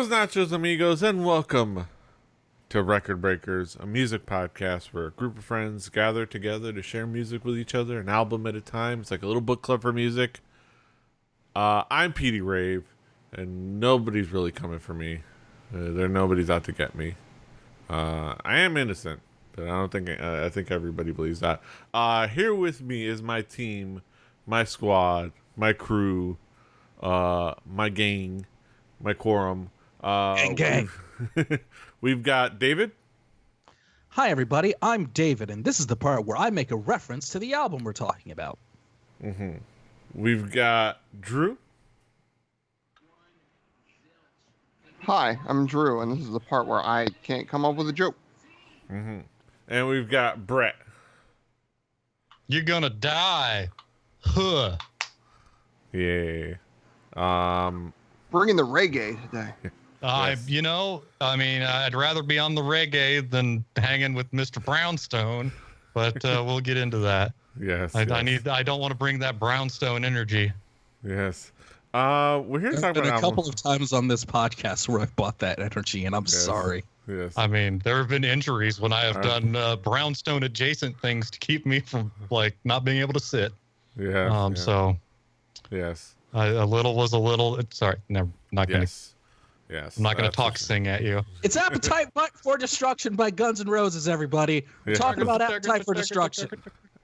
Buenos nachos, amigos, and welcome to Record Breakers, a music podcast where a group of friends gather together to share music with each other, an album at a time. It's like a little book club for music. I'm Petey Rave, and nobody's really coming for me. Nobody's out to get me. I am innocent, but I think everybody believes that. Here with me is my team, my squad, my crew, my gang, my quorum. Gang. We've got David. Hi, everybody. I'm David, and this is the part where I make a reference to the album we're talking about. Mm-hmm. We've got Drew. Hi, I'm Drew, and this is the part where I can't come up with a joke. Mm-hmm. And we've got Brett. You're gonna die. Huh. Yeah. Bringing the reggae today. Yes. I'd rather be on the reggae than hanging with Mr. Brownstone, but we'll get into that. Yes. I don't want to bring that Brownstone energy. Yes. We're here to talk about a couple of times on this podcast where I've bought that energy, and I'm sorry. Yes. I mean, there have been injuries when I have done Brownstone adjacent things to keep me from not being able to sit. Yeah. So. Yes. A little was a little. Sorry, never. Not gonna. Yes. I'm not gonna sing at you. It's Appetite for Destruction by Guns N' Roses, everybody. We're talking about Appetite for Destruction.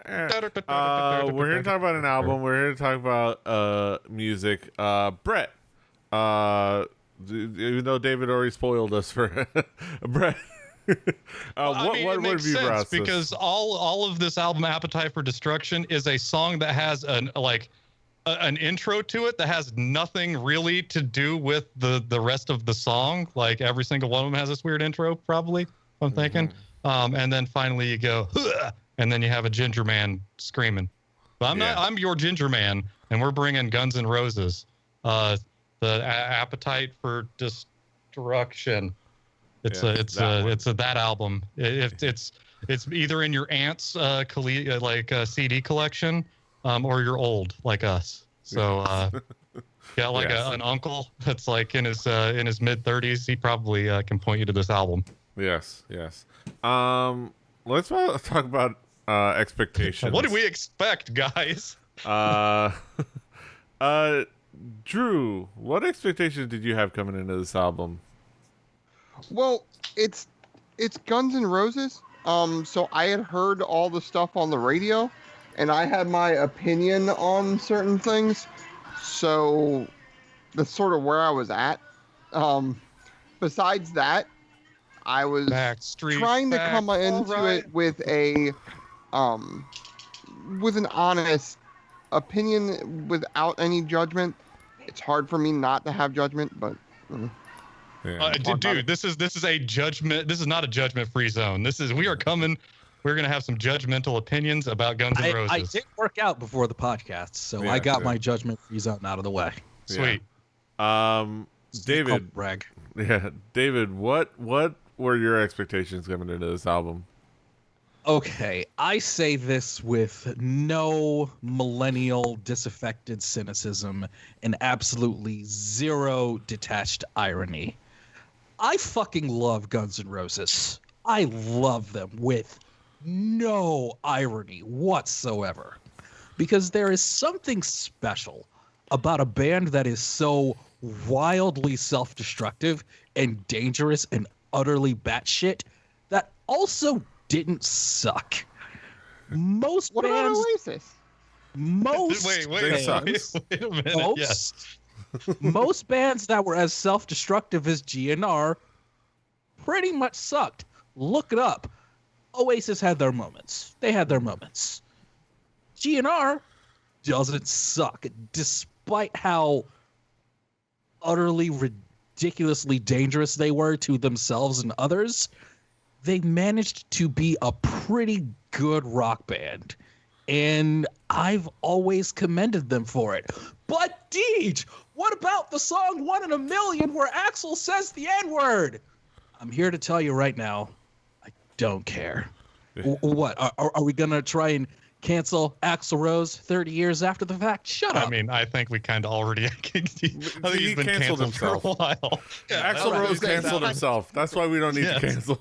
We're here to talk about an album. We're here to talk about music. Brett. Even though David already spoiled us for Brett. What it makes have you brought us? Because all of this album, Appetite for Destruction, is a song that has an intro to it that has nothing really to do with the rest of the song. Like every single one of them has this weird intro, probably. I'm thinking. And then finally you go, "Huh," and then you have a ginger man screaming. But I'm your ginger man, and we're bringing Guns N' Roses. The Appetite for Destruction. It's that album. It's either in your aunt's CD collection, or you're old like us. So got an uncle that's in his mid 30s. He probably can point you to this album. Yes. Let's talk about expectations. What do we expect, guys? Drew, what expectations did you have coming into this album? Well, it's Guns N' Roses. So I had heard all the stuff on the radio, and I had my opinion on certain things. So that's sort of where I was at. Besides that, I was trying to come into it with an honest opinion without any judgment. It's hard for me not to have judgment, but dude, this is a judgment. This is not a judgment-free zone. We're gonna have some judgmental opinions about Guns N' Roses. I did work out before the podcast, so I got my judgment-free zone out of the way. Sweet. David, brag. Yeah, David, what were your expectations coming into this album? Okay, I say this with no millennial disaffected cynicism and absolutely zero detached irony. I fucking love Guns N' Roses. I love them with no irony whatsoever. Because there is something special about a band that is so wildly self-destructive and dangerous and utterly batshit that also didn't suck. Most what bands. About Oasis? Most wait a minute. Yes. Most bands that were as self-destructive as GNR pretty much sucked. Look it up. Oasis had their moments. They had their moments. GNR doesn't suck, despite how utterly ridiculously dangerous they were to themselves and others. They managed to be a pretty good rock band, and I've always commended them for it. But Deej, what about the song 1 in a Million where Axl says the N-word? I'm here to tell you right now, I don't care. What? Are we going to try and cancel Axl Rose 30 years after the fact. Shut up. I mean, I think we kind of already. I think he's been canceled canceled for a himself. while. Yeah, Axl right. Rose canceled himself. That's why we don't need to Yes. cancel.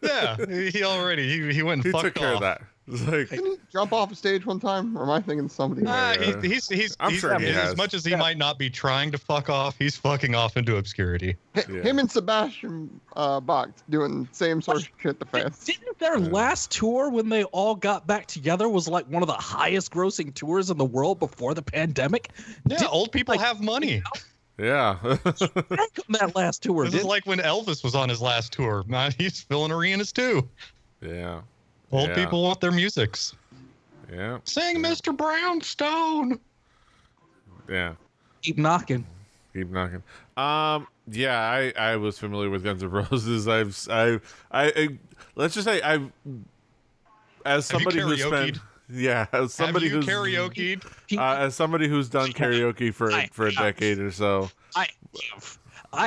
Yeah, he already he went and He fucked took care off. of that. It's like, Didn't he jump off a stage one time? Or am I thinking somebody? Yeah. He's I'm sure he as has. much as he might not be trying to fuck off, he's fucking off into obscurity. Yeah. Him and Sebastian Bach doing same sort of shit to fans. Didn't their last tour when they all got back together was like one of the highest grossing tours in the world before the pandemic? Yeah, old people have money. yeah. Heck on that last tour. This is like when Elvis was on his last tour. Man, he's filling arenas too. Yeah. Old Yeah. people want their musics. Yeah. Sing Mr. Brownstone. Yeah. Keep knocking. Keep knocking. Yeah, I was familiar with Guns N' Roses. Let's just say as Have you somebody who's spent, karaoke'd? yeah, as somebody Have you who's karaoke'd? as somebody who's done karaoke for I a have. decade or so. I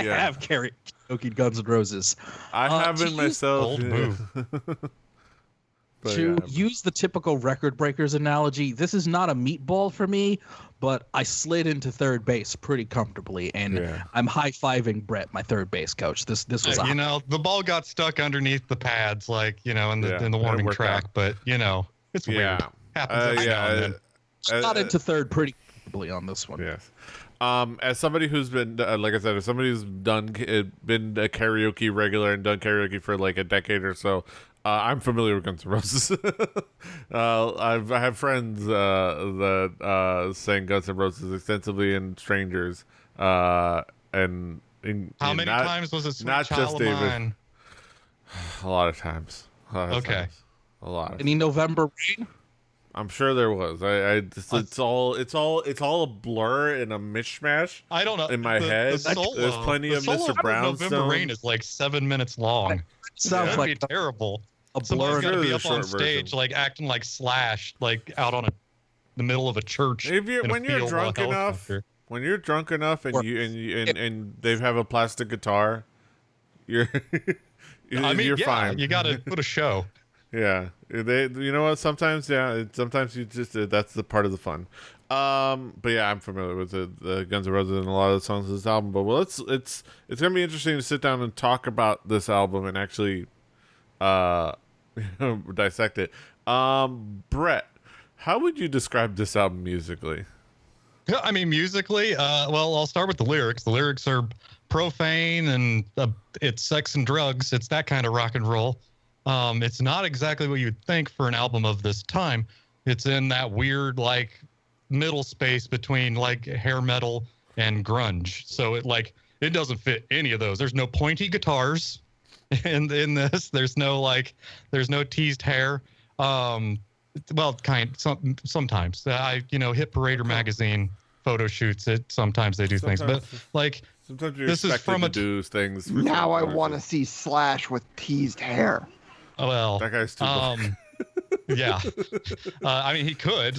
Yeah. have karaoke Guns N' Roses. I haven't to myself. Old yeah. move. But To yeah. use the typical record breakers analogy, this is not a meatball for me, but I slid into third base pretty comfortably, and Yeah. I'm high-fiving Brett, my third base coach. This was You know, the ball got stuck underneath the pads, like, you know, in the Yeah, in the it warming worked track, out. but you know, it's weird. Yeah. Happens every now and then. I got into third pretty comfortably on this one. Yes. As somebody who's been, like I said, as somebody who's been a karaoke regular and done karaoke for like a decade or so, I'm familiar with Guns N' Roses. I have friends that sang Guns N' Roses extensively in Strangers, How and many times was it Sweet not Child just of David. Mine? a lot of times. Okay. A lot. Any November Rain? I'm sure there was. It's all a blur and a mishmash. I don't know. In my head, there's plenty the of solo Mr. for Brownstone. November Rain is like 7 minutes long. Sounds That'd like be terrible. a Somebody's blur. got to Sure, be the up on short stage, version. like acting like Slash, like out on the middle of a church. If you're, in a when you're field drunk with a enough, helicopter. when you're drunk enough, and Or- and they have a plastic guitar, you're I mean, you're yeah, fine. you got to put a show. Yeah, you know what? Sometimes, sometimes you just that's the part of the fun. But yeah, I'm familiar with the Guns N' Roses and a lot of the songs of this album. But well, it's gonna be interesting to sit down and talk about this album and actually dissect it. Brett, how would you describe this album musically? Yeah, I mean, musically, well, I'll start with the lyrics. The lyrics are profane and it's sex and drugs. It's that kind of rock and roll. It's not exactly what you'd think for an album of this time. It's in that weird, like, middle space between, like, hair metal and grunge. So it doesn't fit any of those. There's no pointy guitars in this. There's no teased hair. Well, sometimes. Hit Parader magazine photo shoots. Sometimes they do things, but like Sometimes you're this is expected from to a do things. For Now I certain want to artists. see Slash with teased hair. well, That guy's too black. yeah. I mean, he could,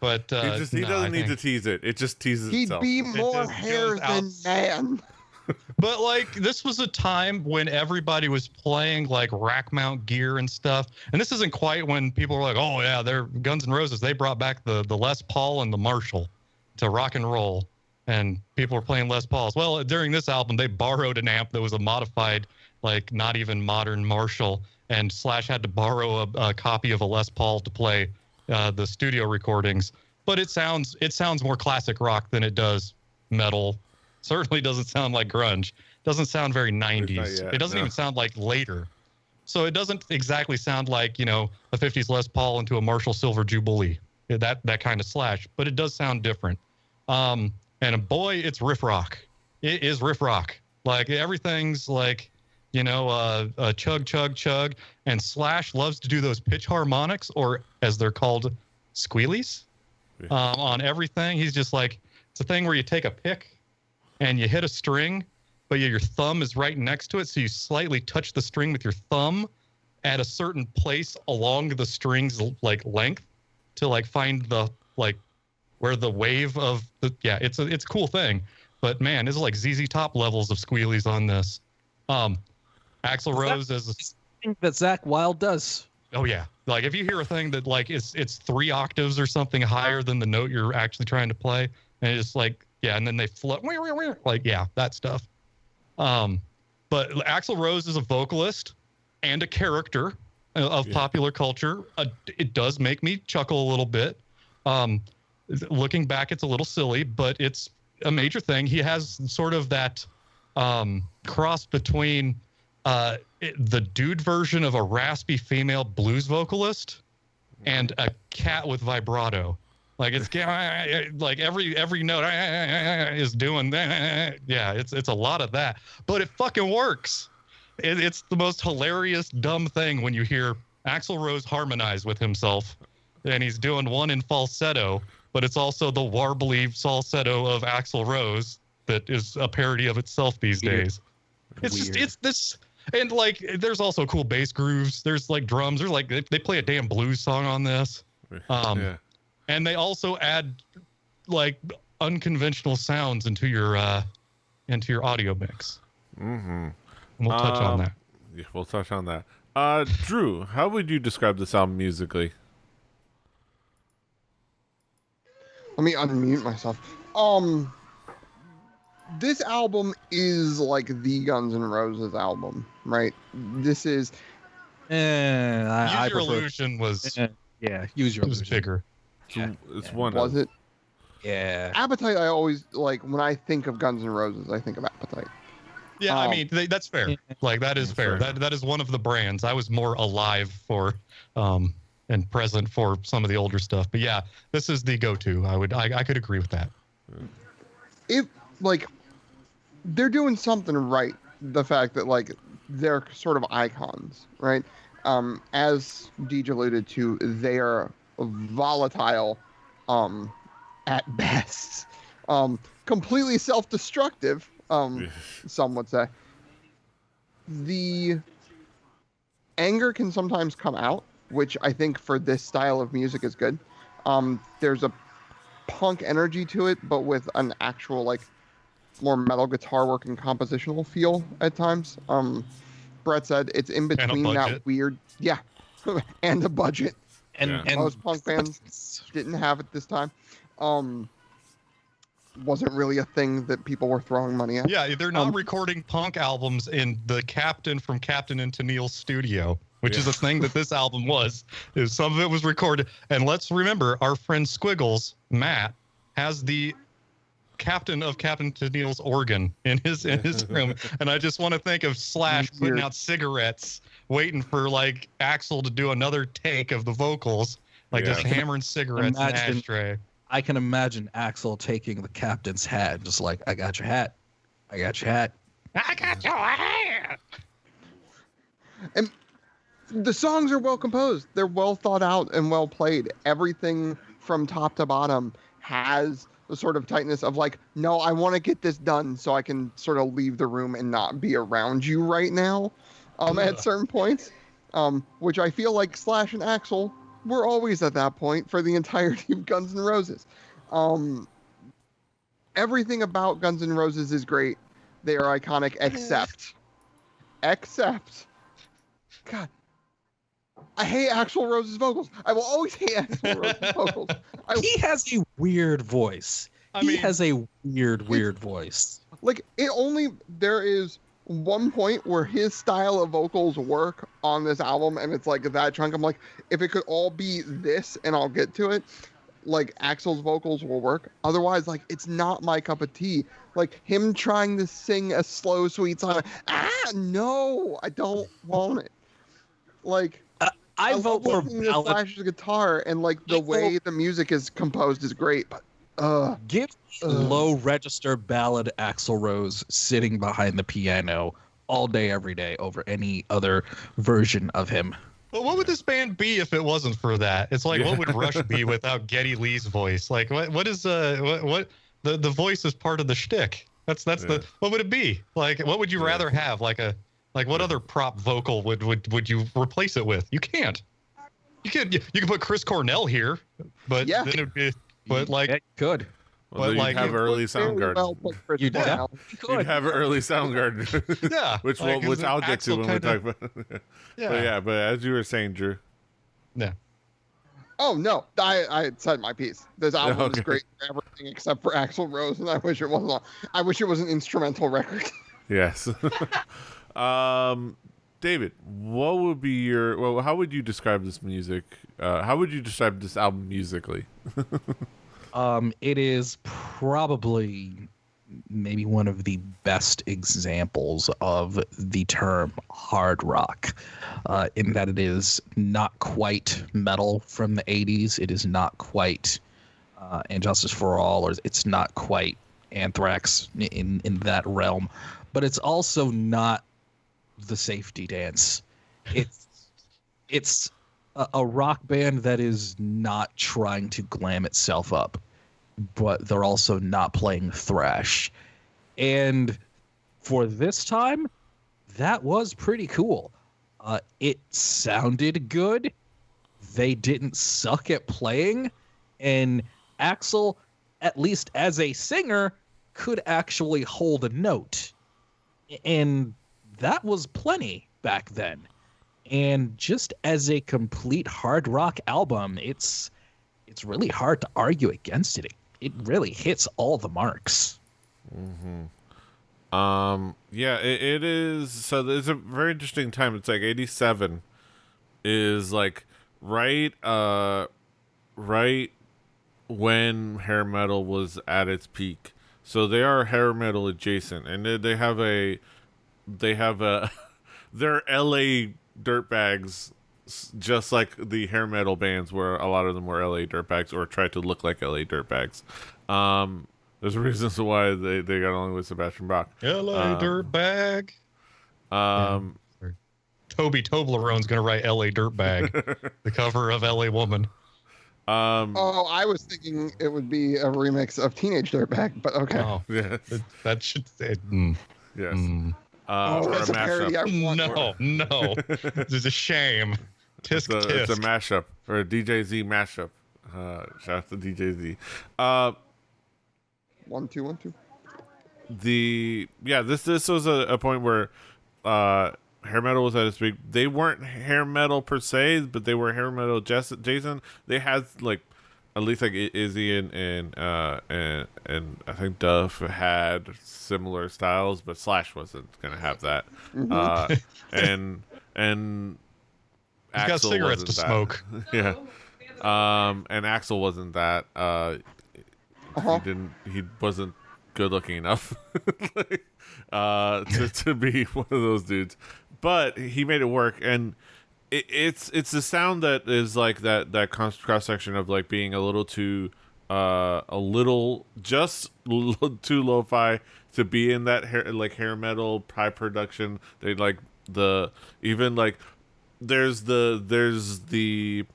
but He no, doesn't I need to think- tease it. It just teases He'd itself. be just more goes hair than out. man. But like this was a time when everybody was playing like rack mount gear and stuff. And this isn't quite when people were like, "Oh yeah, they're Guns N' Roses. They brought back the Les Paul and the Marshall to rock and roll." And people were playing Les Pauls. Well, during this album, they borrowed an amp that was a modified, like not even modern Marshall, and Slash had to borrow a copy of a Les Paul to play the studio recordings. But it sounds more classic rock than it does metal. Certainly doesn't sound like grunge. Doesn't sound very 90s. yet, It doesn't no. even sound like later. So it doesn't exactly sound like, a 50s Les Paul into a Marshall Silver Jubilee. That kind of Slash, but it does sound different. And boy, it's riff rock. It is riff rock. Like everything's like, chug, chug, chug. And Slash loves to do those pitch harmonics, or as they're called, squealies, on everything. He's just like, it's a thing where you take a pick and you hit a string, but your thumb is right next to it. So you slightly touch the string with your thumb at a certain place along the string's like length to like find the like where the wave of the it's a cool thing. But man, this is like ZZ Top levels of squealies on this. Axl Rose as Thing that Zach Wilde does. Oh yeah, like if you hear a thing that like it's 3 octaves or something higher than the note you're actually trying to play, and it's like yeah, and then they float like yeah, that stuff. But Axl Rose is a vocalist and a character of popular culture. It does make me chuckle a little bit. Looking back, it's a little silly, but it's a major thing. He has sort of that cross between the dude version of a raspy female blues vocalist and a cat with vibrato. Like it's like every note is doing that. Yeah, it's a lot of that, but it fucking works. It's the most hilarious dumb thing when you hear Axl Rose harmonize with himself, and he's doing one in falsetto, but it's also the warbly falsetto of Axl Rose that is a parody of itself these days. It's this. And like, there's also cool bass grooves. There's like drums. There's like they play a damn blues song on this, and they also add like unconventional sounds into your audio mix. Mm-hmm. And we'll touch on that. Yeah, we'll touch on that. Drew, how would you describe this album musically? Let me unmute myself. This album is like the Guns N' Roses album, right? This is. Use Your Illusion was. Use Your Illusion. Was bigger. It's one. Was it? Yeah. Appetite. I always like when I think of Guns N' Roses. I think of Appetite. Yeah, I mean that's fair. Like that is fair. That is one of the brands. I was more alive for, and present for some of the older stuff. But yeah, this is the go-to. I could agree with that. If like. They're doing something right. The fact that like they're sort of icons, right? As Deej alluded to, they are volatile, at best, completely self-destructive. Some would say. The anger can sometimes come out, which I think for this style of music is good. There's a punk energy to it, but with an actual like. More metal guitar work and compositional feel at times. Brett said it's in between that weird, and a budget. And most punk bands didn't have it this time. Wasn't really a thing that people were throwing money at. Yeah, they're not recording punk albums in the Captain from Captain and Tennille's studio, which is a thing that this album was. Is some of it was recorded, and let's remember our friend Squiggles, Matt, has the Captain of Captain Tennille's organ in his room, and I just want to think of Slash putting out cigarettes, waiting for like Axl to do another take of the vocals, like just hammering cigarettes in an ashtray. I can imagine Axl taking the captain's hat, just like, I got your hat, I got your hat, I got your hat. And the songs are well composed. They're well thought out and well played. Everything from top to bottom has the sort of tightness of like, no, I want to get this done so I can sort of leave the room and not be around you right now at certain points, which I feel like Slash and Axl were always at that point for the entirety of Guns N' Roses. Everything about Guns N' Roses is great. They are iconic, except, God, I hate Axl Rose's vocals. I will always hate Axl Rose's vocals. He has a weird voice. He has a weird voice. Like, there is one point where his style of vocals work on this album, and it's like that chunk. I'm like, if it could all be this and I'll get to it, like Axl's vocals will work. Otherwise, like, it's not my cup of tea. Like him trying to sing a slow, sweet song. No, I don't want it. Like, I vote for Slash's guitar, and like the way the music is composed is great, but give low register ballad Axl Rose sitting behind the piano all day, every day over any other version of him. Well, what would this band be if it wasn't for that? It's like, what would Rush be without Geddy Lee's voice? Like, what is the voice is part of the shtick. That's the what would it be? Like, what would you rather have? Like what other prop vocal would you replace it with? You can't. You can put Chris Cornell here, but then it would be. But like, it could. Well, you'd have early Soundgarden. You'd have early Soundgarden. Yeah, which I'll get to when we talk about. But as you were saying, Drew. Yeah. Oh no, I said my piece. This album is Okay. great for everything except for Axl Rose, and I wish it wasn't. I wish it was an instrumental record. Yes. David, what would be how would you describe this music? How would you describe this album musically? It is probably maybe one of the best examples of the term hard rock, in that it is not quite metal from the 80s. It is not quite And Justice for All, or it's not quite Anthrax in that realm, but it's also not the Safety Dance. It's a rock band that is not trying to glam itself up, but they're also not playing thrash. And for this time, that was pretty cool. It sounded good. They didn't suck at playing. And Axl, at least as a singer, could actually hold a note. And that was plenty back then. And just as a complete hard rock album, it's really hard to argue against it. It really hits all the marks. Yeah, it is. So it's a very interesting time. It's like 87 is like right when hair metal was at its peak. So they are hair metal adjacent, and they have a they're LA dirtbags, just like the hair metal bands where a lot of them were LA dirtbags or tried to look like LA dirtbags. There's reasons why they got along with Sebastian Bach. LA Dirtbag. Yeah. Toby Toblerone's gonna write LA Dirtbag, the cover of LA Woman. Oh, I was thinking it would be a remix of Teenage Dirtbag, but okay. Oh, yeah, that should say. yes. Oh, Or that's a parody. I want. No. This is a shame. Tisk tisk. It's a mashup or a DJ Z mashup. Shout out to DJ Z. 1 2 1 2. This was a point where hair metal was at its peak. They weren't hair metal per se, but they were hair metal Jason. They had like at least like Izzy and I think Duff had similar styles, but Slash wasn't gonna have that. And He's got Axl cigarettes wasn't to that. smoke. Yeah. And Axl wasn't that. He wasn't good looking enough to be one of those dudes, but he made it work. And it's the sound that is like that cross section of like being a little too too lo-fi to be in that hair metal high production. They like there's the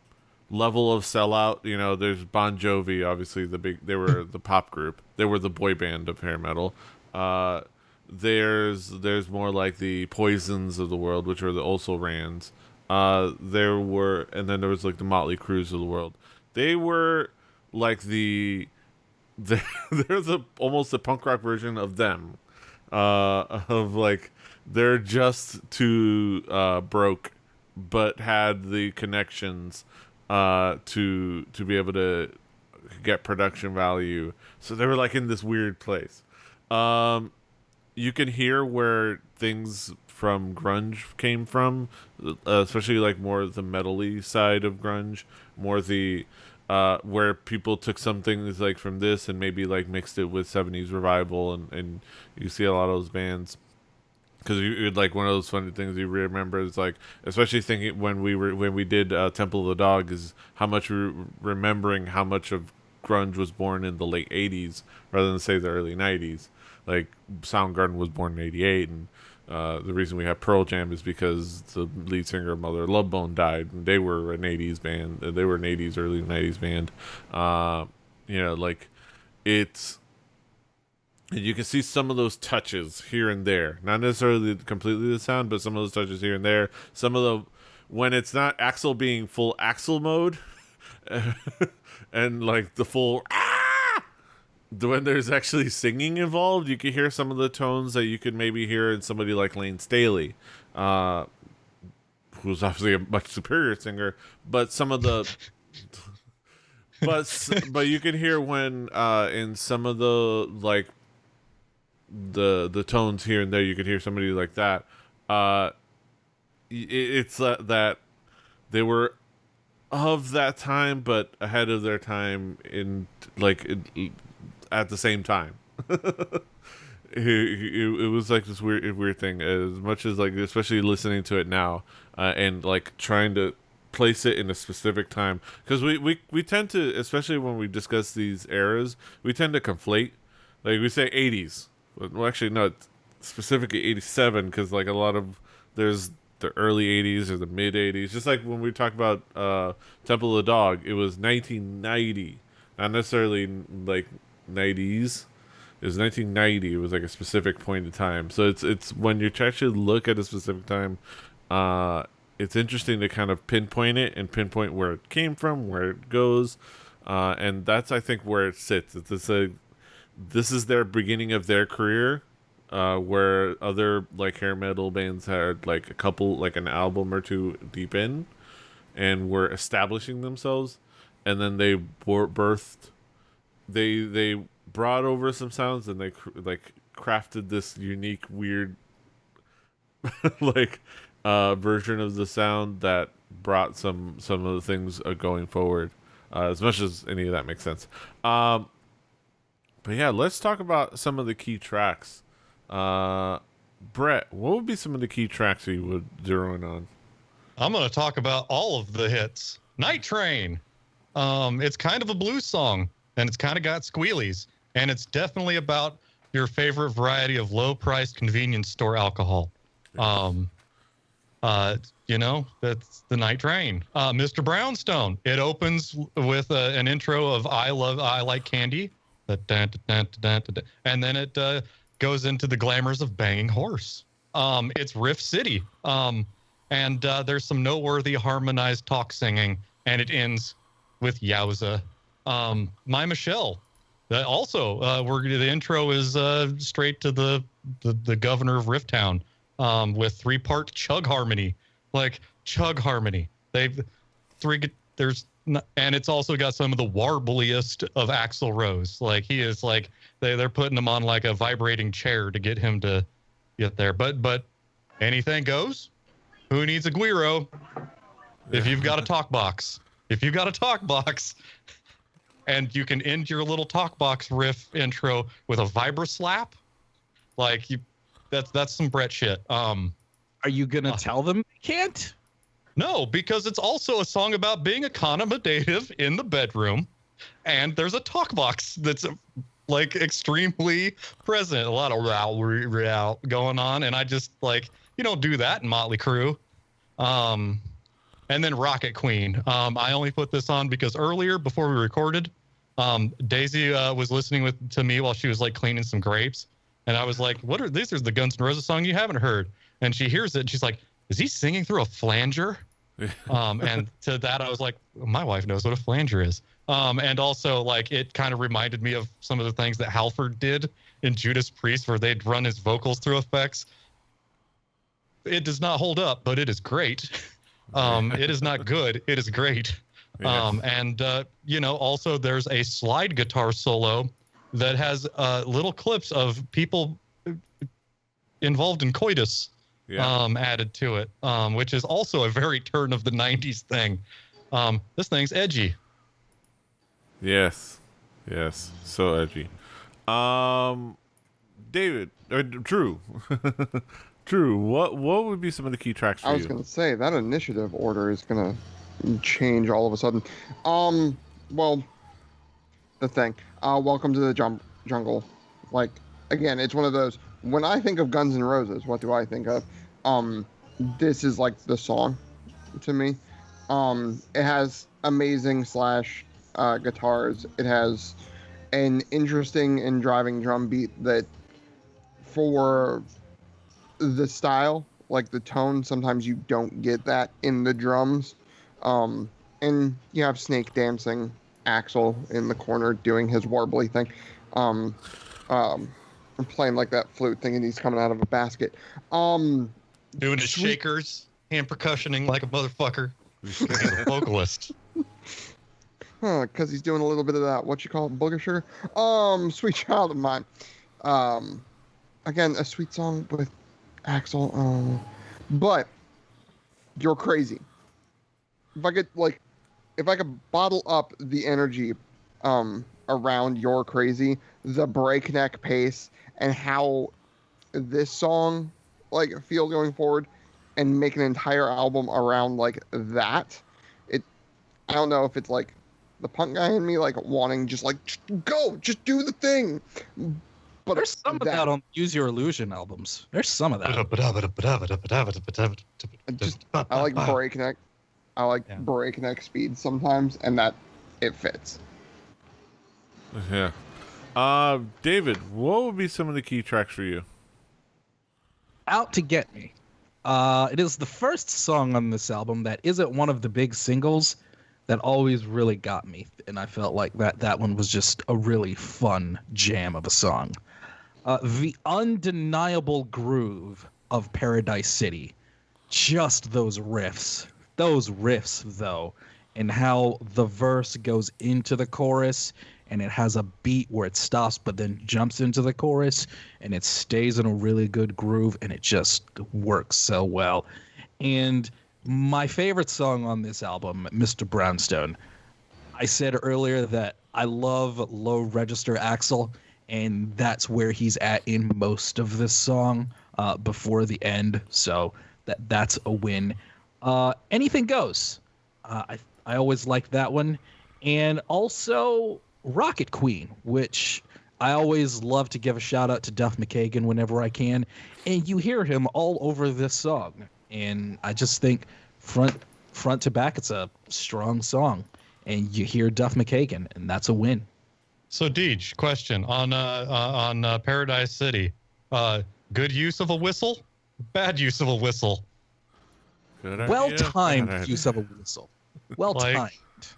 level of sellout. You know, there's Bon Jovi, obviously they were the pop group. They were the boy band of hair metal. There's more like the Poisons of the world, which are the also Rands. And then there was like the Motley Crues of the world. They were like they're almost the punk rock version of them. Of like they're just too broke, but had the connections to be able to get production value. So they were like in this weird place. You can hear where things from grunge came from, especially like more the metal-y side of grunge, more the where people took some things like from this and maybe like mixed it with 70s revival, and you see a lot of those bands. Because you'd like one of those funny things you remember is like, especially thinking when we did Temple of the Dog, is how much remembering how much of grunge was born in the late 80s rather than say the early 90s. Like Soundgarden was born in 88, and the reason we have Pearl Jam is because the lead singer of Mother Love Bone died, and they were an 80s band. They were an 80s, early 90s band. Like it's. You can see some of those touches here and there. Not necessarily completely the sound, but some of those touches here and there. Some of the... When it's not Axl being full Axl mode, and like the full... When there's actually singing involved, you can hear some of the tones that you could maybe hear in somebody like Lane Staley, who's obviously a much superior singer, but some of the but you can hear when in some of the like the tones here and there, you can hear somebody like that. It's that they were of that time, but ahead of their time in like at the same time. It was like this weird thing. As much as like, especially listening to it now, and like trying to place it in a specific time, because we tend to, especially when we discuss these eras, we tend to conflate. Like we say 80s. Well, actually, no, specifically 87, because like a lot of there's the early 80s or the mid 80s. Just like when we talk about Temple of the Dog, it was 1990, not necessarily like 90s. It was 1990. It was like a specific point in time. So it's when you actually look at a specific time, it's interesting to kind of pinpoint it and pinpoint where it came from, where it goes, and that's, I think, where it sits. This is their beginning of their career, where other like hair metal bands had like a couple, like an album or two deep in, and were establishing themselves, and then they were birthed. They brought over some sounds, and they like crafted this unique, weird, like version of the sound that brought some of the things going forward. As much as any of that makes sense. But yeah, let's talk about some of the key tracks. Brett, what would be some of the key tracks you would zero in on? I'm going to talk about all of the hits. Night Train. It's kind of a blues song, and it's kind of got squealies, and it's definitely about your favorite variety of low-priced convenience store alcohol. You know, that's the Night Train. Mr. Brownstone. It opens with an intro of I Like Candy. And then it goes into the glamours of Banging Horse. It's Riff City. And there's some noteworthy harmonized talk singing, and it ends with Yowza. My Michelle. Also, the intro is straight to the governor of Rifftown, with 3-part chug harmony. Like chug harmony. And it's also got some of the warbliest of Axl Rose. Like he is like they're putting him on like a vibrating chair to get him to get there. But anything goes. Who needs a guiro if you've got a talk box? If you've got a talk box, and you can end your little talk box riff intro with a vibra slap, like that's some Brett shit. Are you gonna tell them they can't? No, because it's also a song about being accommodative in the bedroom, and there's a talk box that's like extremely present. A lot of row going on, and I just like, you don't do that in Motley Crue. And then Rocket Queen. I only put this on because earlier, before we recorded, Daisy was listening to me while she was like cleaning some grapes, and I was like, "What are these? Are the Guns N' Roses song you haven't heard?" And she hears it, and she's like, "Is he singing through a flanger?" And to that, I was like, my wife knows what a flanger is. And also, like, it kind of reminded me of some of the things that Halford did in Judas Priest, where they'd run his vocals through effects. It does not hold up, but it is great. It is not good. It is great. Yeah. And you know, also there's a slide guitar solo that has little clips of people involved in coitus. Yeah. Added to it, which is also a very turn of the 90s thing. This thing's edgy. Yes, so edgy. David, Drew, Drew, what would be some of the key tracks for you? I was going to say that initiative order is going to change all of a sudden. Well, the thing. Welcome to the Jungle. Like, again, it's one of those. When I think of Guns N' Roses, what do I think of? This is like the song to me. It has amazing guitars. It has an interesting and driving drum beat that, for the style, like the tone, sometimes you don't get that in the drums. And you have Snake dancing, Axl in the corner doing his warbly thing. Playing like that flute thing, and he's coming out of a basket. Doing his shakers. hand percussioning like a motherfucker. He's a vocalist. Because he's doing a little bit of that, what you call it, booger sugar? Sweet Child of Mine. Again, a sweet song with Axl. But you're crazy. If I could bottle up the energy around You're Crazy, the breakneck pace, and how this song feel going forward, and make an entire album around that, I don't know if it's the punk guy in me wanting just just do the thing. But there's some of that on Use Your Illusion albums. There's some of that. I like breakneck. I like breakneck speed sometimes, and that it fits. Yeah. David, what would be some of the key tracks for you? Out to Get Me. It is the first song on this album that isn't one of the big singles that always really got me, and I felt like that one was just a really fun jam of a song. The undeniable groove of Paradise City, just those riffs though, and how the verse goes into the chorus, and it has a beat where it stops but then jumps into the chorus, and it stays in a really good groove, and it just works so well. And my favorite song on this album, Mr. Brownstone. I said earlier that I love low register Axl, and that's where he's at in most of this song before the end. So that's a win. Anything Goes. I always like that one. And also Rocket Queen, which I always love to give a shout out to Duff McKagan whenever I can. And you hear him all over this song. And I just think front to back, it's a strong song. And you hear Duff McKagan, and that's a win. So, Deej, question on Paradise City. Good use of a whistle? Bad use of a whistle? Well-timed use of a whistle. Well-timed.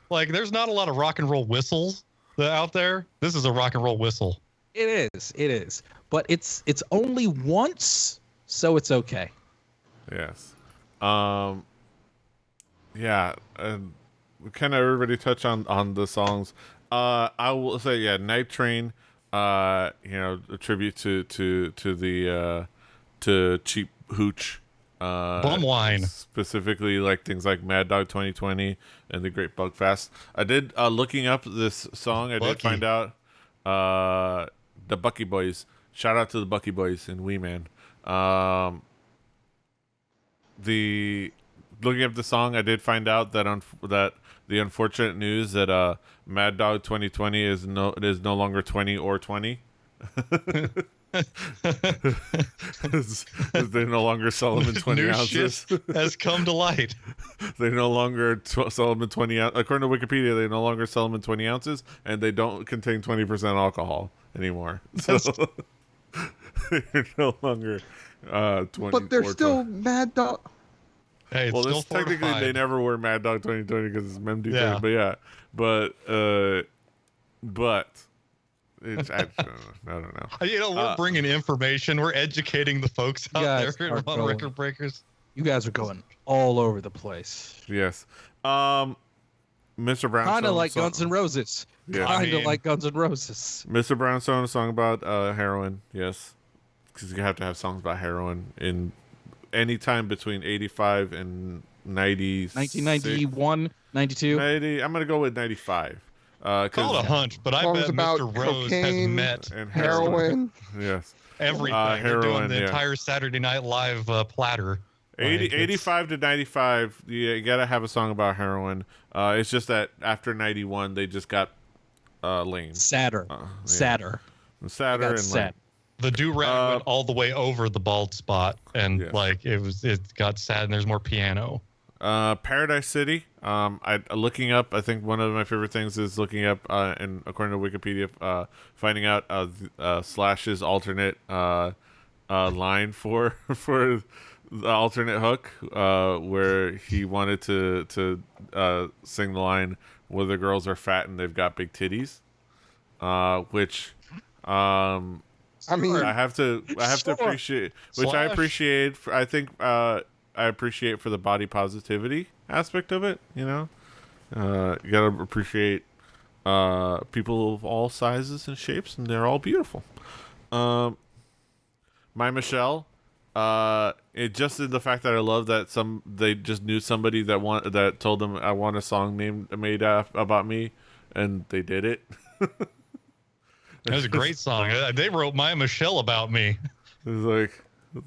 There's not a lot of rock and roll whistles out there. This is a rock and roll whistle. It is. But it's only once, so it's okay. Yes. Yeah, and kind of everybody touched on the songs. I will say, Night Train. A tribute to Cheap Hooch. Bumwine. Specifically, things like Mad Dog 2020 and The Great Bug Fast. I did looking up this song. I did find out the Bucky Boys. Shout out to the Bucky Boys and Wee Man. Looking up the song, I did find out that that the unfortunate news that Mad Dog 2020 is no longer 20 or 20. They no longer sell them in 20 New ounces. shit has come to light. They no longer sell them in 20 ounces. According to Wikipedia, they no longer sell them in 20 ounces, and they don't contain 20% alcohol anymore. So they're no longer 20. But they're still 20. Mad Dog. Hey, Well, this technically fortified. they never were Mad Dog 2020 because it's MD30. Yeah. But it's I don't know. We're bringing information. We're educating the folks out guys there are on going. Record Breakers. You guys are going all over the place. Yes. Mr. Brownstone. Kind of like Guns N' Roses. Yeah. Kind of I mean- like Guns N' Roses. Mr. Brownstone, a song about heroin. Yes, because you have to have songs about heroin in any time between 85 and 90. 1991, 92. 90. I'm gonna go with 95. Call it a hunch, but I Songs bet about Mr. Rose has cocaine met and Heroin. Yes. everything. They're heroin, doing the yeah. entire Saturday Night Live platter. 85 to 95. You gotta have a song about heroin. It's just that after 91, they just got lame. Sadder. Sadder. Sadder Got and sad. lame. The do-rag went all the way over the bald spot, and Yes. it got sad, and there's more piano. Paradise City. Looking up. I think one of my favorite things is looking up and according to Wikipedia, finding out Slash's alternate line for the alternate hook, where he wanted to sing the line where the girls are fat and they've got big titties, which I mean, I have to Sure. appreciate, which I Slash. appreciate. I think appreciate for the body positivity aspect of it. You know, you gotta appreciate people of all sizes and shapes, and they're all beautiful. My Michelle, it just is the fact that I love that they just knew somebody that told them I want a song made about me, and they did it. That was a great song. They wrote My Michelle about me. It's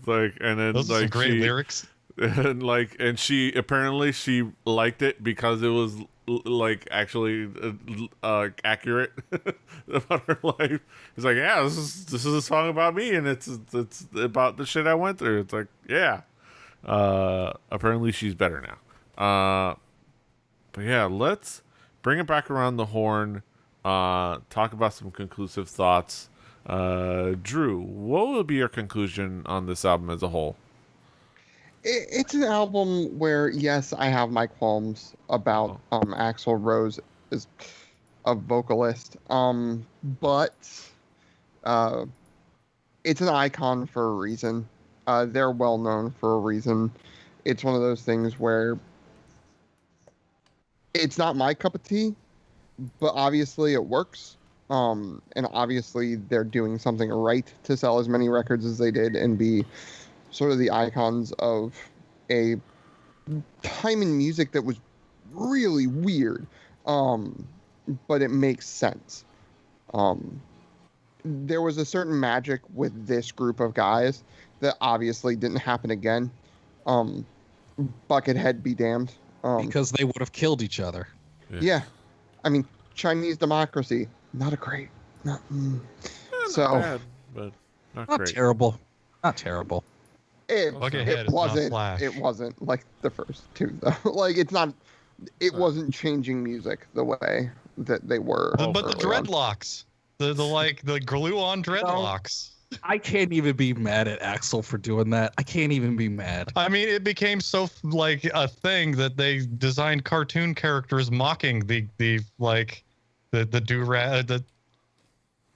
like, and then Those are some great lyrics. And she apparently liked it because it was actually accurate about her life. It's like, yeah, this is a song about me, and it's about the shit I went through. It's like, yeah. Apparently she's better now. But yeah, let's bring it back around the horn. Talk about some conclusive thoughts. Drew, what would be your conclusion on this album as a whole? It's an album where, yes, I have my qualms about Axl Rose as a vocalist, but it's an icon for a reason. They're well known for a reason. It's one of those things where it's not my cup of tea, but obviously it works. And obviously they're doing something right to sell as many records as they did and be sort of the icons of a time in music that was really weird. But it makes sense. There was a certain magic with this group of guys that obviously didn't happen again. Buckethead be damned. Because they would have killed each other. Yeah. I mean, Chinese democracy, not a great. Not bad, but not great. Terrible. Not terrible. It wasn't. It wasn't like the first two though. Like it's not. It wasn't changing music the way that they were. But the dreadlocks, the glue on dreadlocks. I can't even be mad at Axl for doing that. I can't even be mad. I mean, it became so like a thing that they designed cartoon characters mocking the do-rag.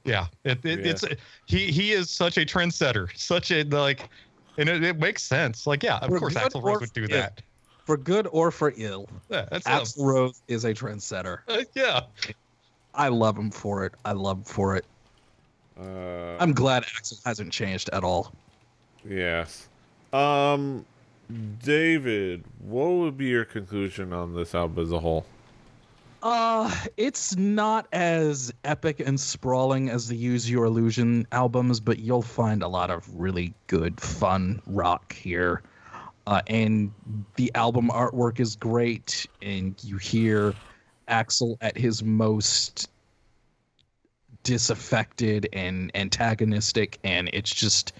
It's he is such a trendsetter, such a and it makes sense. Like, yeah, of course Axl Rose would do that. For good or for ill, yeah, that's Axl Rose is a trendsetter. Yeah, I love him for it. I'm glad Axl hasn't changed at all. Yes. David, what would be your conclusion on this album as a whole? It's not as epic and sprawling as the Use Your Illusion albums, but you'll find a lot of really good, fun rock here. And the album artwork is great, and you hear Axl at his most disaffected and antagonistic, and it's just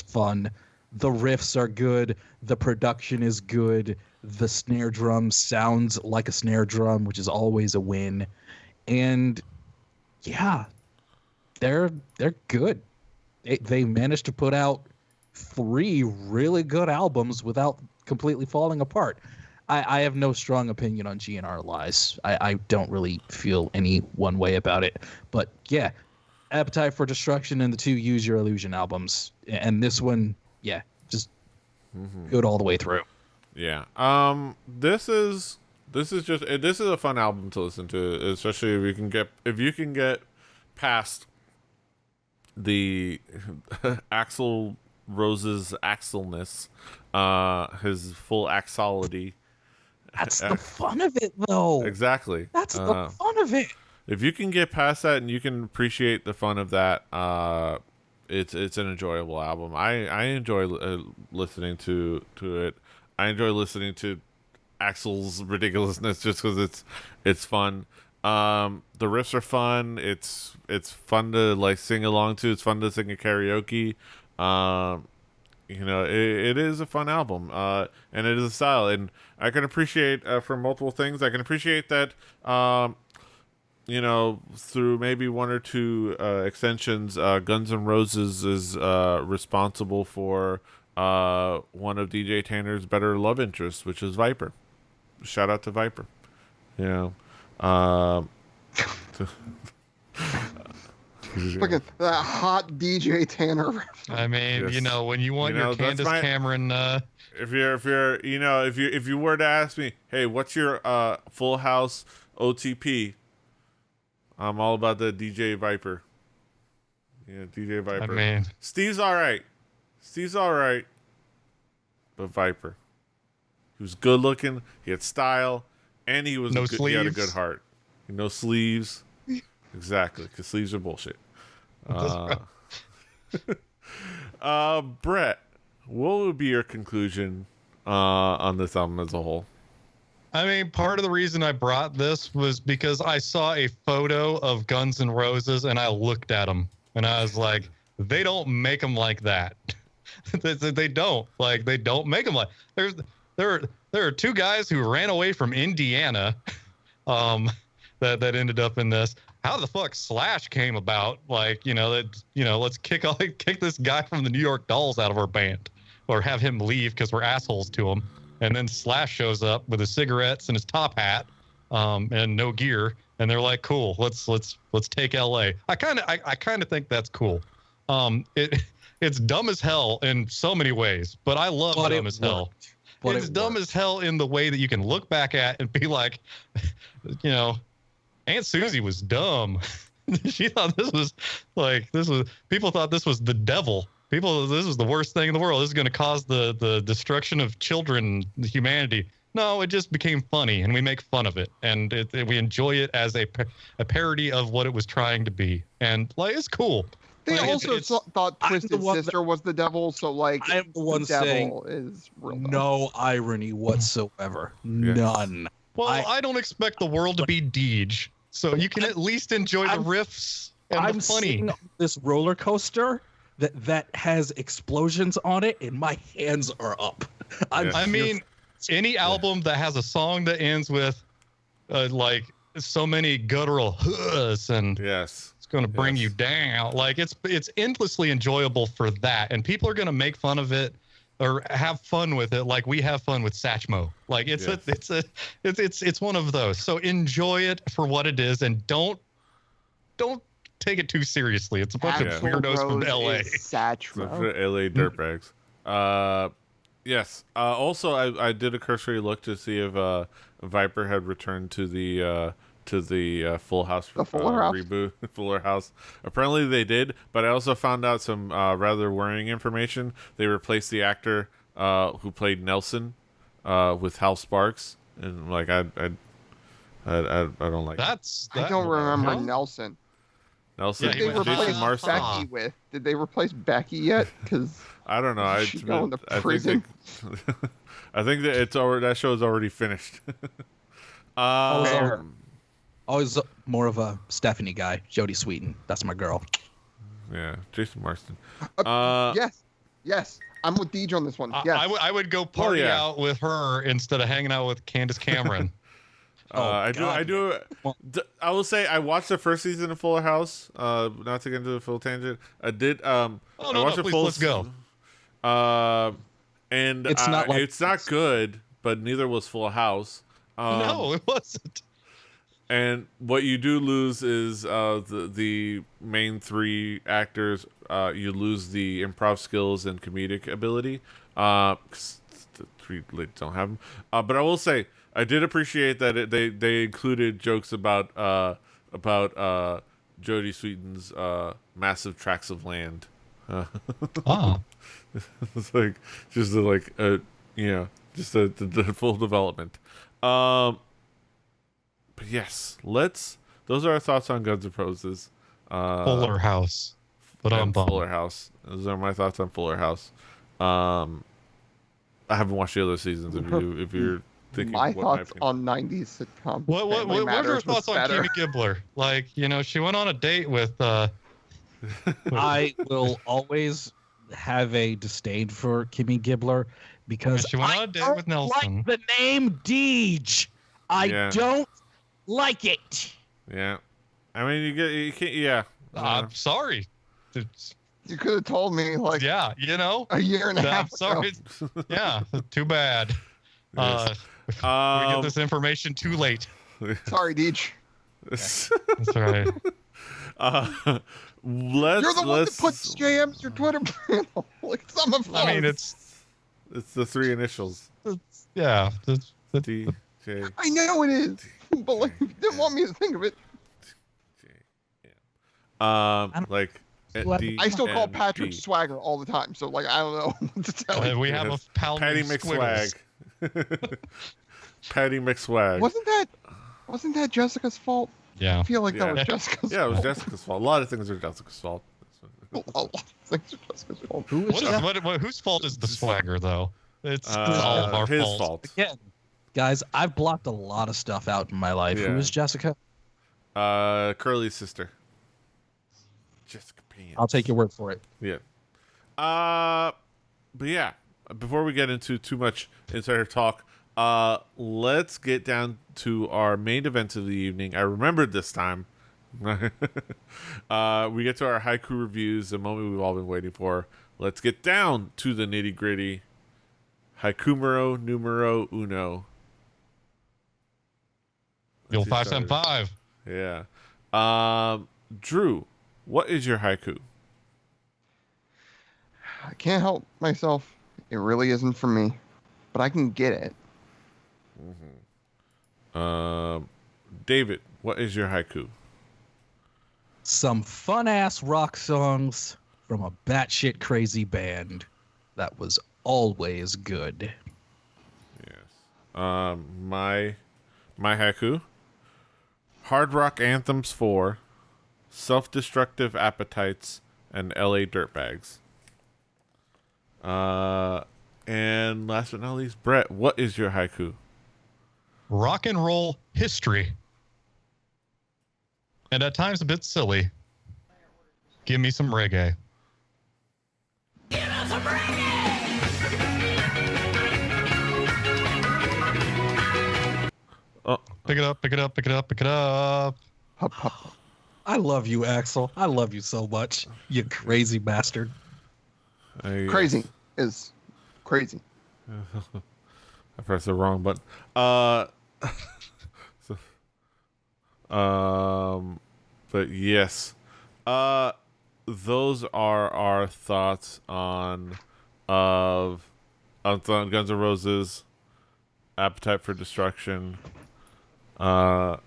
fun. The riffs are good, the production is good, the snare drum sounds like a snare drum, which is always a win. And yeah, they're good. They managed to put out 3 really good albums without completely falling apart. I have no strong opinion on GNR Lies. I don't really feel any one way about it. But yeah, Appetite for Destruction and the 2 Use Your Illusion albums. And this one, yeah, just good all the way through. Yeah. This is a fun album to listen to, especially if you can get past the Axl Rose's Axlness, his full axolity. That's the fun of it, though. Exactly. That's the fun of it. If you can get past that and you can appreciate the fun of that, it's an enjoyable album. I enjoy listening to it. I enjoy listening to Axl's ridiculousness just because it's fun. The riffs are fun. It's fun to sing along to. It's fun to sing at karaoke. It is a fun album, and it is a style, and I can appreciate for multiple things. I can appreciate that, through maybe 1 or 2 extensions, Guns N' Roses is responsible for one of DJ Tanner's better love interests, which is Viper. Shout out to Viper. Fucking that hot DJ Tanner. I mean, Yes. when you want your that's Candace Cameron, if you were to ask me, hey, what's your Full House OTP? I'm all about the DJ Viper. Yeah, DJ Viper. I mean, Steve's all right, but Viper. He was good looking. He had style, and he was No he had a good sleeves. heart. No sleeves. Exactly, because sleeves are bullshit. Brett, what would be your conclusion on this album as a whole? I mean, part of the reason I brought this was because I saw a photo of Guns N' Roses and I looked at them and I was like, they don't make them like that. They don't make them like. There are two guys who ran away from Indiana, that ended up in this. How the fuck Slash came about? Let's kick this guy from the New York Dolls out of our band, or have him leave because we're assholes to him. And then Slash shows up with his cigarettes and his top hat, and no gear, and they're like, "Cool, let's take L.A." I kind of think that's cool. It's dumb as hell in so many ways, but I love dumb as hell. But It's dumb as hell in the way that you can look back at and be like, Aunt Susie was dumb. She thought people thought this was the devil. This was the worst thing in the world. This is going to cause the destruction of children, humanity. No, it just became funny, and we make fun of it, and we enjoy it as a parody of what it was trying to be, and it's cool. They Like, also thought Twisted Sister was the devil, so I am the one saying is real dumb. no irony whatsoever. None. Well, I don't expect the world to be Deej, so you can at least enjoy the riffs and the funny. Sitting on this roller coaster that has explosions on it, and my hands are up. I mean, any album that has a song that ends with so many guttural huhs and Yes. it's going to bring you down. It's endlessly enjoyable for that, and people are going to make fun of it or have fun with it, like we have fun with Satchmo. It's one of those. So enjoy it for what it is, and don't take it too seriously. It's a bunch of weirdos from LA. LA dirtbags. Yes. Also, I did a cursory look to see if Viper had returned to the Full House reboot, Fuller House. Apparently they did, but I also found out some rather worrying information. They replaced the actor who played Nelson with Hal Sparks, and I don't like that. I don't remember Nelson. Nelson. Did they replace Becky with? Did they replace Becky yet? Because I don't know. Is she going to prison? I think that that show is already finished. Always more of a Stephanie guy. Jodie Sweetin. That's my girl. Yeah, Jason Marston. Yes. I'm with Deej on this one. Yes. I would go party out with her instead of hanging out with Candace Cameron. I will say I watched the first season of Fuller House. Not to get into the full tangent. I did. Let's go. And it's not good, but neither was Full House. No, it wasn't. And what you do lose is the main three actors. You lose the improv skills and comedic ability. 'Cause the three leads don't have them. But I will say I did appreciate that they included jokes about Jodie Sweetin's massive tracts of land. It's just the full development. But yes, those are our thoughts on Guns N' Roses. Fuller House. But I'm bummed. Fuller House. Those are my thoughts on Fuller House. I haven't watched the other seasons. If you're thinking my thoughts on 90s sitcom. What are your thoughts on Kimmy Gibbler? She went on a date with. I will always have a disdain for Kimmy Gibbler because she went on a date with Nelson. Like the name Deej. I don't like it. Yeah, I mean you can't. Yeah, I'm sorry. You could have told me a year and a half ago. Sorry. Yeah, too bad. Yes. We get this information too late. Sorry, Deej. That's all right. Let's. You're the one that let's. puts JM as your Twitter handle. Like some of I mean, us. It's the three initials. yeah. D J. I know it is, but like, you didn't want me to think of it. Like What? D. I still call and Patrick P. Swagger all the time, so like, I don't know what to tell you. We have a pal Patty named Squiggles. McSwag. Patty McSwag. Wasn't that Jessica's fault? Yeah. I feel like that Yeah. was Jessica's Yeah, it was fault. Jessica's fault. A lot of things are Jessica's fault. A lot of things are Jessica's fault. Who is that? Whose fault is the swagger, though? It's all of our his fault. fault. Again, guys, I've blocked a lot of stuff out in my life. Yeah. Who is Jessica? Curly's sister. Jessica Pants. I'll take your word for it. Yeah. But yeah, before we get into too much insider talk, let's get down to our main event of the evening. I remembered this time. We get to our haiku reviews, the moment we've all been waiting for. Let's get down to the nitty gritty. Haikumero numero uno. The old Let's get started. 575. Yeah. Drew, what is your haiku? I can't help myself. It really isn't for me, but I can get it. David, what is your haiku? Some fun ass rock songs from a batshit crazy band that was always good. Yes. My haiku. Hard rock anthems for self-destructive appetites and LA dirtbags. And last but not least, Brett, what is your haiku? Rock and roll history. And at times a bit silly. Give me some reggae. Oh, Pick it up, pick it up, pick it up, pick it up. Hup, hup, hup. I love you, Axel. I love you so much. You crazy bastard. Crazy is crazy. I pressed the wrong button. But yes, those are our thoughts on Guns N' Roses, Appetite for Destruction. Okay,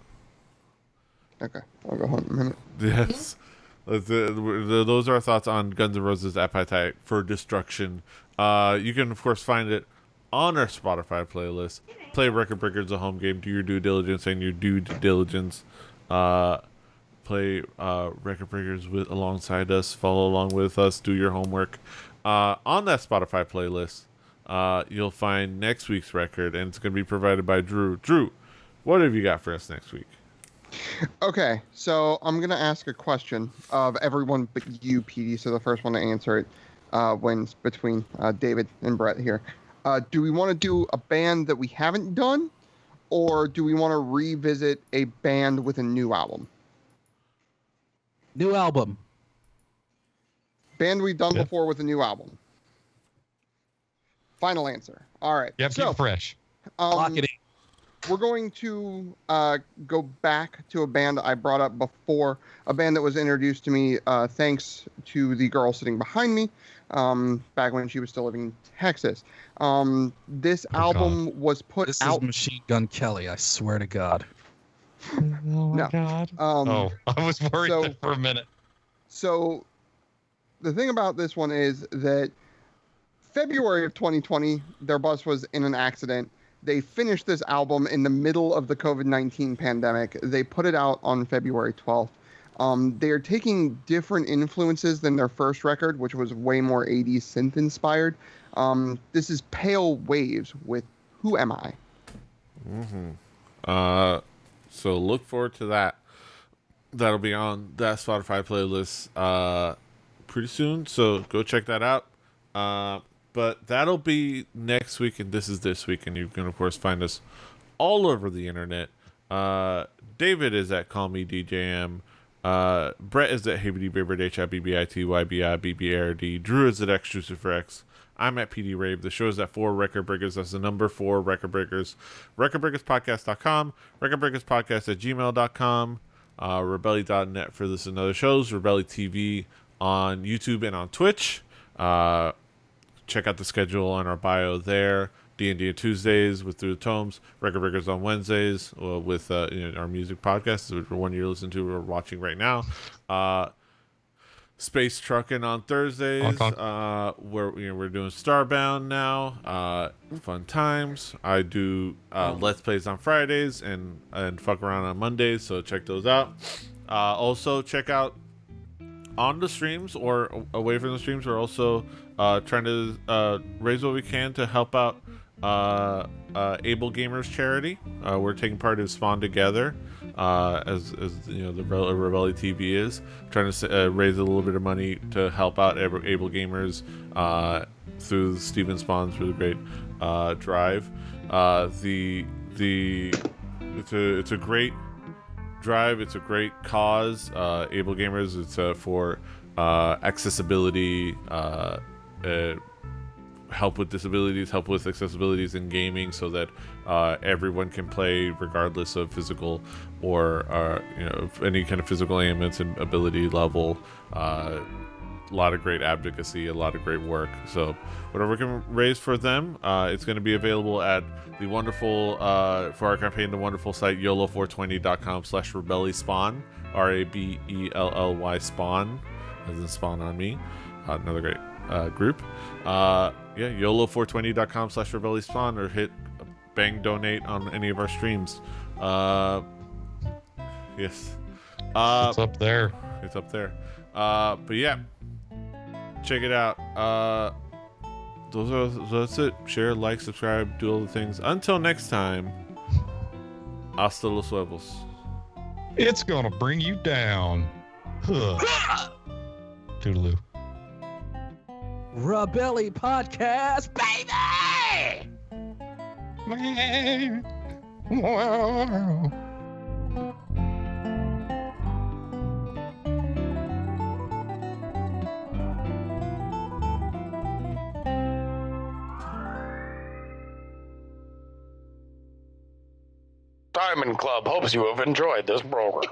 I'll go home in a minute. Yes. Those are our thoughts on Guns N' Roses' Appetite for Destruction. You can, of course, find it on our Spotify playlist. Play Record Breakers, a home game. Do your due diligence and your due diligence. Play Record Breakers alongside us. Follow along with us. Do your homework. On that Spotify playlist, you'll find next week's record, and it's going to be provided by Drew. Drew, what have you got for us next week? Okay, so I'm gonna ask a question of everyone but you, PD. So the first one to answer it wins between David and Brett here. Do we want to do a band that we haven't done, or do we want to revisit a band with a new album? New album. Band we've done Yeah. before with a new album. Final answer. All right. Yep, keep so it fresh. Lock it in. we're going to go back to a band I brought up before, a band that was introduced to me thanks to the girl sitting behind me back when she was still living in Texas. This album was put This out. is Machine Gun Kelly, I swear to God. Oh No. God. Um, I was worried so- there for a minute. So the thing about this one is that February of 2020, their bus was in an accident. They finished this album in the middle of the COVID-19 pandemic. They put it out on February 12th. They are taking different influences than their first record, which was way more 80s synth inspired. This is Pale Waves with Who Am I? So look forward to that. That'll be on that Spotify playlist pretty soon. So go check that out. But that'll be next week, and this is this week, and you can of course find us all over the internet. David is at Call Me DJM. Brett is at HeyBBBird, HIBBITYBIBBARD. Drew is at Extrusive for X. I'm at PD Rave. The show is at 4 Record Breakers. That's the number 4 Record Breakers. RecordBreakersPodcast.com. RecordBreakersPodcast@gmail.com. Rebelli.net for this and other shows. Rebelli TV on YouTube and on Twitch. Check out the schedule on our bio there. D&D on Tuesdays with Through the Tomes. Record Breakers on Wednesdays with our music podcast, which one you're listening to or watching right now. Space Trucking on Thursdays. We're doing Starbound now. Fun times. I do Let's Plays on Fridays and fuck around on Mondays, so check those out. Also check out on the streams or away from the streams. We're also trying to raise what we can to help out Able Gamers charity. We're taking part in Spawn Together, as you know, the Rebelli TV is trying to raise a little bit of money to help out Able Gamers through Steven Spawn's really great drive. It's a great drive. It's a great cause. Able Gamers. It's for accessibility. Help with disabilities, help with accessibilities in gaming, so that everyone can play regardless of physical or any kind of physical ailments and ability level. A lot of great advocacy, a lot of great work. So whatever we can raise for them, it's going to be available at the wonderful for our campaign, the wonderful site YOLO420.com/rebellispawn, RABELLY spawn, as in spawn on me. Another great group. YOLO420.com/rebellispawn, or hit bang donate on any of our streams. Yes. It's up there. It's up there. But yeah, check it out. That's it. Share, like, subscribe, do all the things. Until next time, hasta los huevos. It's gonna bring you down. Toodaloo. Rebelli Podcast, baby! Wow. Diamond Club hopes you have enjoyed this program.